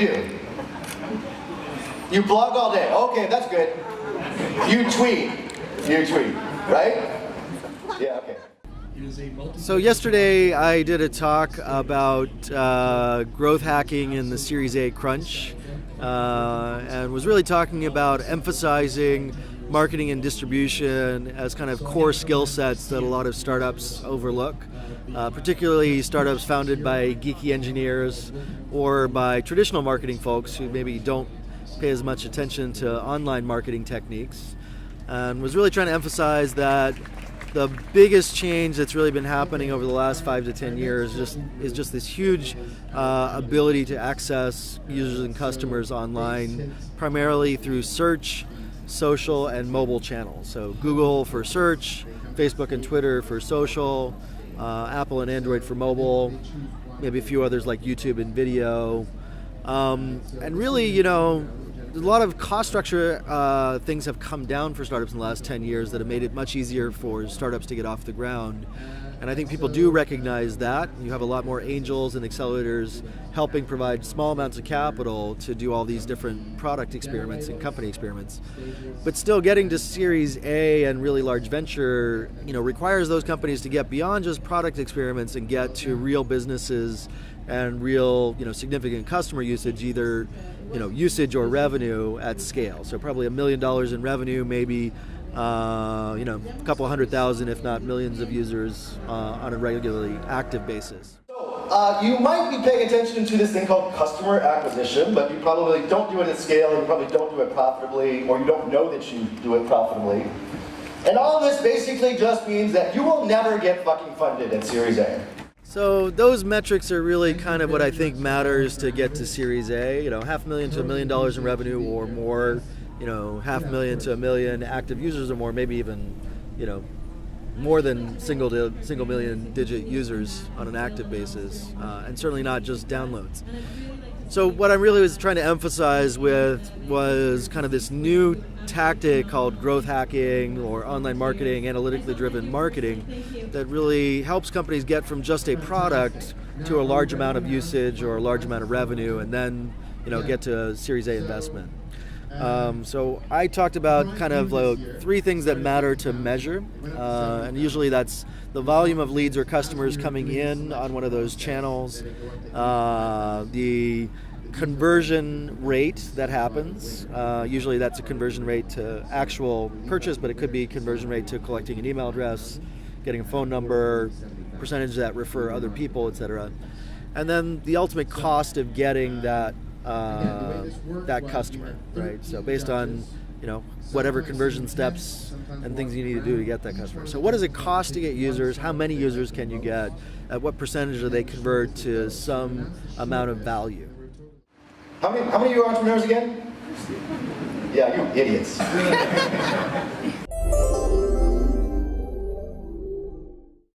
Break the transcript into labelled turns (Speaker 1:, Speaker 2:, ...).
Speaker 1: do? You blog all day. Okay, that's good. You tweet. Right? Yeah, okay.
Speaker 2: So yesterday I did a talk about growth hacking in the Series A crunch and was really talking about emphasizing marketing and distribution as kind of core skill sets that a lot of startups overlook, particularly startups founded by geeky engineers or by traditional marketing folks who maybe don't pay as much attention to online marketing techniques, and was really trying to emphasize that the biggest change that's really been happening over the last 5 to 10 years is just this huge ability to access users and customers online, primarily through search, social, and mobile channels. So Google for search, Facebook and Twitter for social, Apple and Android for mobile, maybe a few others like YouTube and video. And really, a lot of cost structure things have come down for startups in the last 10 years that have made it much easier for startups to get off the ground. And I think people do recognize that. You have a lot more angels and accelerators helping provide small amounts of capital to do all these different product experiments and company experiments. But still getting to Series A and really large venture, requires those companies to get beyond just product experiments and get to real businesses and real, significant customer usage, either usage or revenue at scale. So probably $1 million in revenue, maybe a couple 100,000, if not millions of users on a regularly active basis.
Speaker 1: So you might be paying attention to this thing called customer acquisition, but you probably don't do it at scale, you probably don't do it profitably, or you don't know that you do it profitably. And all of this basically just means that you will never get fucking funded at Series A.
Speaker 2: So those metrics are really kind of what I think matters to get to Series A. $500,000 to $1 million in revenue or more, $500,000 to $1 million active users or more, maybe even, more than single million digit users on an active basis, and certainly not just downloads. So what I really was trying to emphasize with was kind of this new tactic called growth hacking or online marketing, analytically driven marketing, that really helps companies get from just a product to a large amount of usage or a large amount of revenue, and then get to a Series A investment. So I talked about kind of three things that matter to measure, and usually that's the volume of leads or customers coming in on one of those channels, the conversion rate that happens. Usually that's a conversion rate to actual purchase, but it could be conversion rate to collecting an email address, getting a phone number, percentage that refer other people, etc. And then the ultimate cost of getting that customer, right? So based on whatever conversion steps and things you need to do to get that customer. So what does it cost to get users? How many users can you get? At what percentage do they convert to some amount of value?
Speaker 1: How many of you are entrepreneurs again? Yeah, you idiots.